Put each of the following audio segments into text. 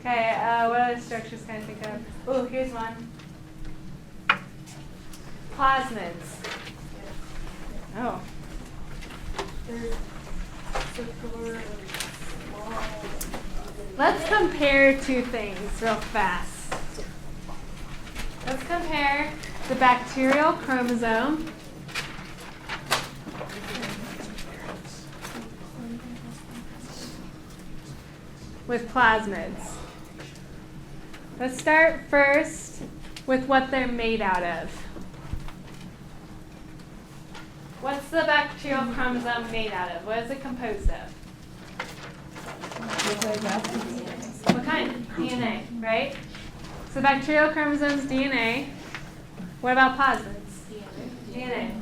Okay, what other structures can I think of? Oh, here's one. Plasmids. Oh. Let's compare two things real fast. Let's compare the bacterial chromosome with plasmids. Let's start first with what they're made out of. What's the bacterial chromosome made out of? What is it composed of? What kind? DNA, right? So bacterial chromosomes, DNA. What about plasmids? DNA.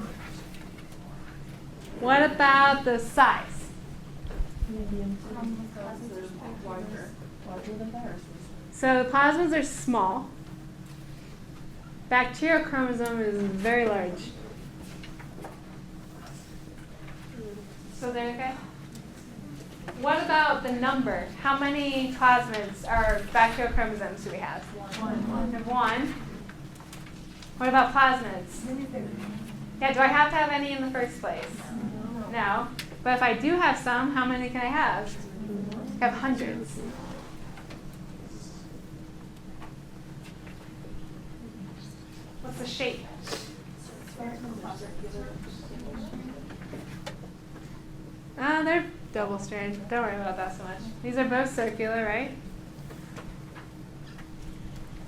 What about the size? So the plasmids are small. Bacterial chromosome is very large. So they're okay? What about the number? How many plasmids or bacterial chromosomes do we have? One. We have one. What about plasmids? Yeah, do I have to have any in the first place? No. But if I do have some, how many can I have? I have hundreds. What's the shape? They're double strand. Don't worry about that so much. These are both circular, right?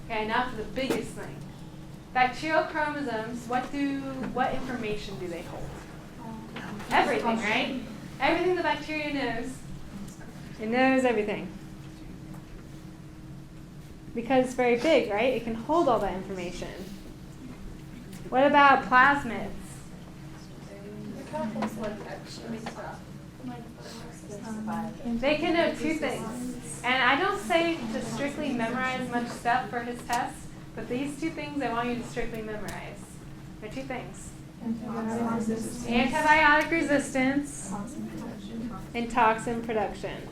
Okay, now for the biggest thing. Bacterial chromosomes, what information do they hold? Everything, right? Everything the bacteria knows. It knows everything. Because it's very big, right? It can hold all that information. What about plasmids? They can know two things. And I don't say to strictly memorize much stuff for his test, but these two things I want you to strictly memorize. They're two things. Antibiotic resistance and toxin production.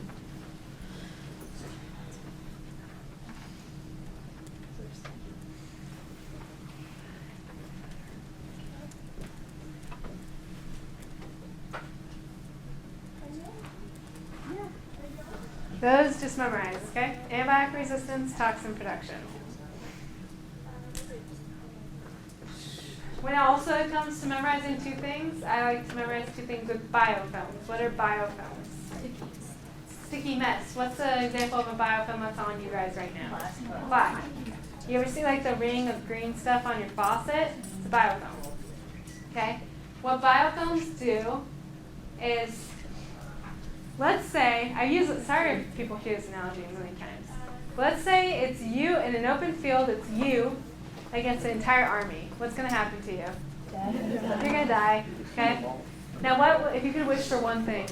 Those just memorize, okay? Antibiotic resistance, toxin production. When it also comes to memorizing two things, I like to memorize two things with biofilms. What are biofilms? Sticky mess. What's the example of a biofilm that's on you guys right now? Black. You ever see like the ring of green stuff on your faucet? It's a biofilm. Okay? What biofilms do is, let's say, sorry if people hear this analogy many times. Let's say it's you in an open field, it's you against an entire army. What's going to happen to you? You're going to die. Okay? Now, what if you could wish for one thing?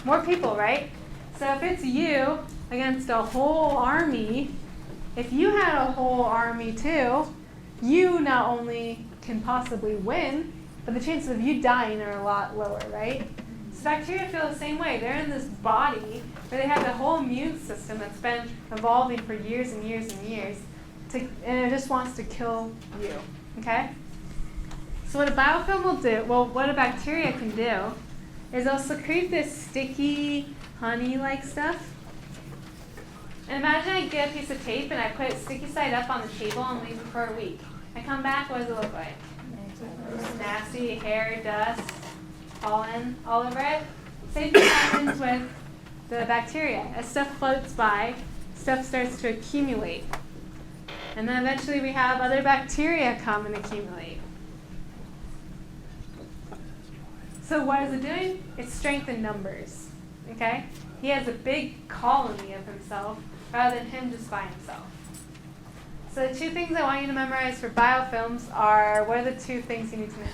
More people, right? So if it's you against a whole army, if you had a whole army too, you not only can possibly win, but the chances of you dying are a lot lower, right? So bacteria feel the same way. They're in this body where they have the whole immune system that's been evolving for years and years and years, and it just wants to kill you, okay? So what a biofilm will do, well, what a bacteria can do, is they'll secrete this sticky, honey-like stuff. And imagine I get a piece of tape and I put it sticky side up on the table and leave it for a week. I come back, what does it look like? Nasty hair, dust, pollen all over it. Same thing happens with the bacteria. As stuff floats by, stuff starts to accumulate. And then eventually we have other bacteria come and accumulate. So what is it doing? It's strength in numbers. Okay? He has a big colony of himself rather than him just by himself. So the two things I want you to memorize for biofilms are, what are the two things you need to know?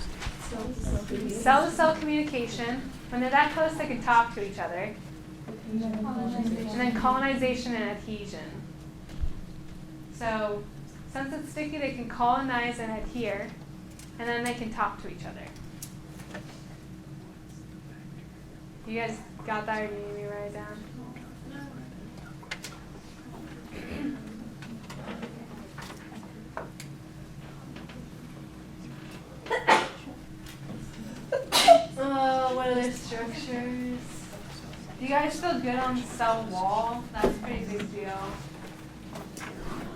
Cell-to-cell communication. When they're that close, they can talk to each other. And then colonization and adhesion. So since it's sticky, they can colonize and adhere, and then they can talk to each other. You guys got that, or do you need me to write it down? structures. Do you guys feel good on the cell wall? That's a pretty big deal.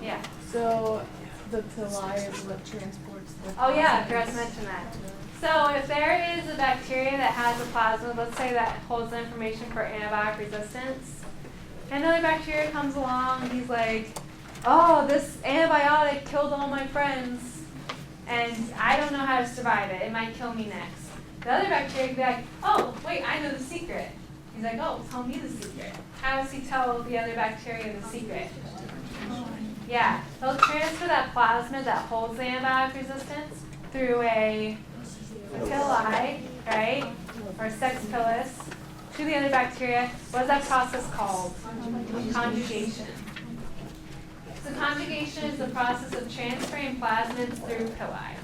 Yeah. So the pili is what transports the. Oh yeah, I forgot to mention that. So if there is a bacteria that has a plasmid, let's say that holds the information for antibiotic resistance, and another bacteria comes along, he's like, oh, this antibiotic killed all my friends, and I don't know how to survive it. It might kill me next. The other bacteria could be like, oh, wait, I know the secret. He's like, oh, tell me the secret. How does he tell the other bacteria the secret? Yeah, he'll transfer that plasmid that holds the antibiotic resistance through a pili, right, or sex pilus, to the other bacteria. What is that process called? Conjugation. So conjugation is the process of transferring plasmids through pili.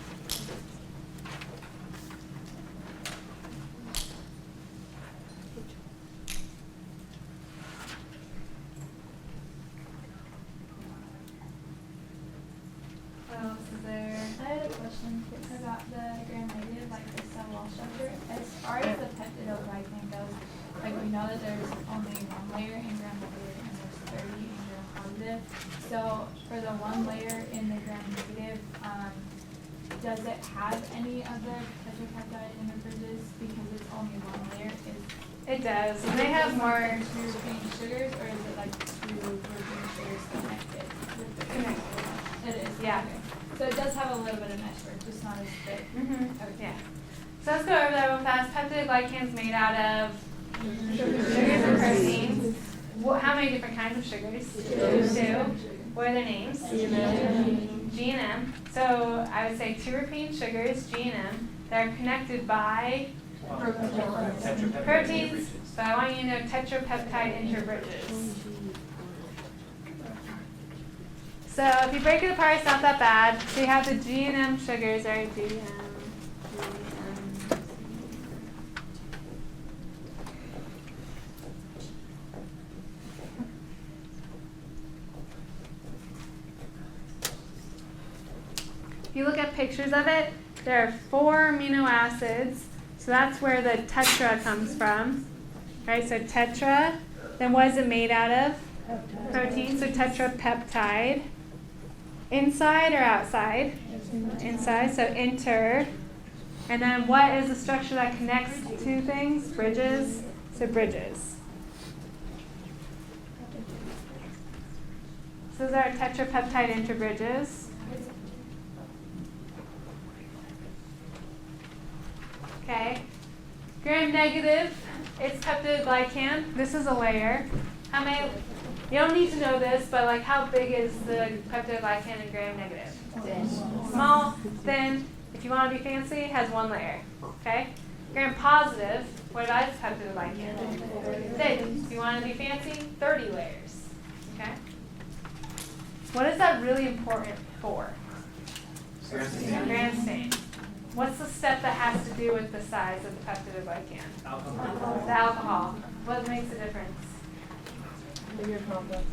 What else is there? I had a question about the gram-negative, like the cell wall structure. As far as the peptidoglycan goes, like we know that there's only one layer in gram-negative and there's 30 in gram-positive. So for the one layer in the gram-negative, does it have any of the tetrapeptide interbridges because it's only one layer? It does. And they have more two chain sugars, or is it like two protein sugars connected with the connected. It is. Yeah. Okay. So it does have a little bit of mesh work, just not as thick. Okay. Yeah. So let's go over that real fast. Peptidoglycan is made out of sugars and proteins. How many different kinds of sugars? Two. What are their names? G and M. So I would say two repeating sugars, G and M, that are connected by proteins, but I want you to know tetrapeptide interbridges. So if you break it apart, it's not that bad. So you have the G and M sugars, right? G and M. If you look at pictures of it, there are 4 amino acids. So that's where the tetra comes from. Right? So tetra. Then what is it made out of? Protein. So tetrapeptide. Inside or outside? Inside. So inter. And then what is the structure that connects two things? Bridges. So bridges. So those are tetrapeptide interbridges. Okay. Gram-negative, it's peptidoglycan. This is a layer. How many? You don't need to know this, but like how big is the peptidoglycan in gram-negative? Small, thin. If you want to be fancy, it has 1 layer. Okay. Gram-positive, what about its peptidoglycan? Thin. If you want to be fancy, 30 layers. Okay. What is that really important for? Gram stain. What's the step that has to do with the size of the peptidoglycan? Alcohol. The alcohol. What makes a difference? Bigger complex.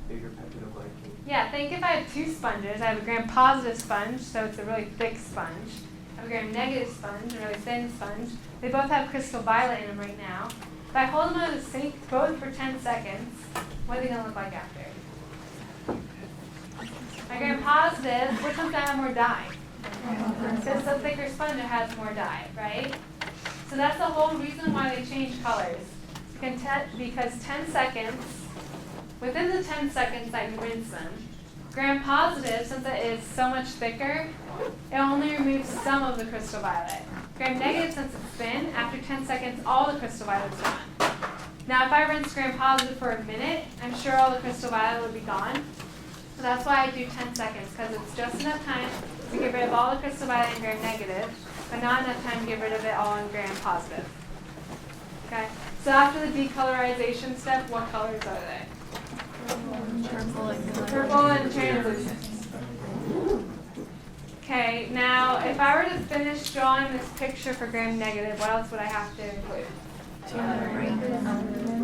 Bigger peptidoglycan. Yeah, think if I have 2 sponges. I have a gram-positive sponge, so it's a really thick sponge. I have a gram-negative sponge, a really thin sponge. They both have crystal violet in them right now. If I hold them out of the sink, both for 10 seconds, what are they going to look like after? My gram-positive, which one's going to have more dye? So it's a thicker sponge, it has more dye, right? So that's the whole reason why they change colors. Because 10 seconds, within the 10 seconds that you rinse them, gram-positive, since it is so much thicker, it only removes some of the crystal violet. Gram-negative, since it's thin, after 10 seconds, all the crystal violet's gone. Now, if I rinse gram-positive for a minute, I'm sure all the crystal violet would be gone. So that's why I do 10 seconds, because it's just enough time to get rid of all the crystal violet in gram-negative, but not enough time to get rid of it all in gram-positive. Okay? So after the decolorization step, what colors are they? Purple and translucent. Okay, now if I were to finish drawing this picture for gram-negative, what else would I have to include?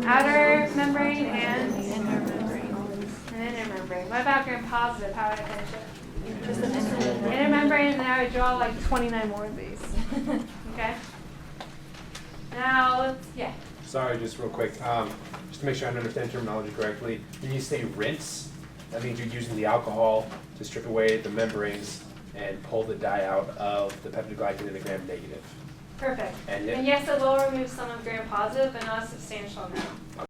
Outer membrane and inner membrane. What about gram-positive? How would I finish it? Inner membrane, and then I would draw like 29 more of these. Okay? Now, yeah. Sorry, just real quick. Just to make sure I understand terminology correctly, when you say rinse, that means you're using the alcohol to strip away the membranes and pull the dye out of the peptidoglycan in the gram-negative. Perfect. And And yes, it will remove some of gram-positive, but not a substantial amount.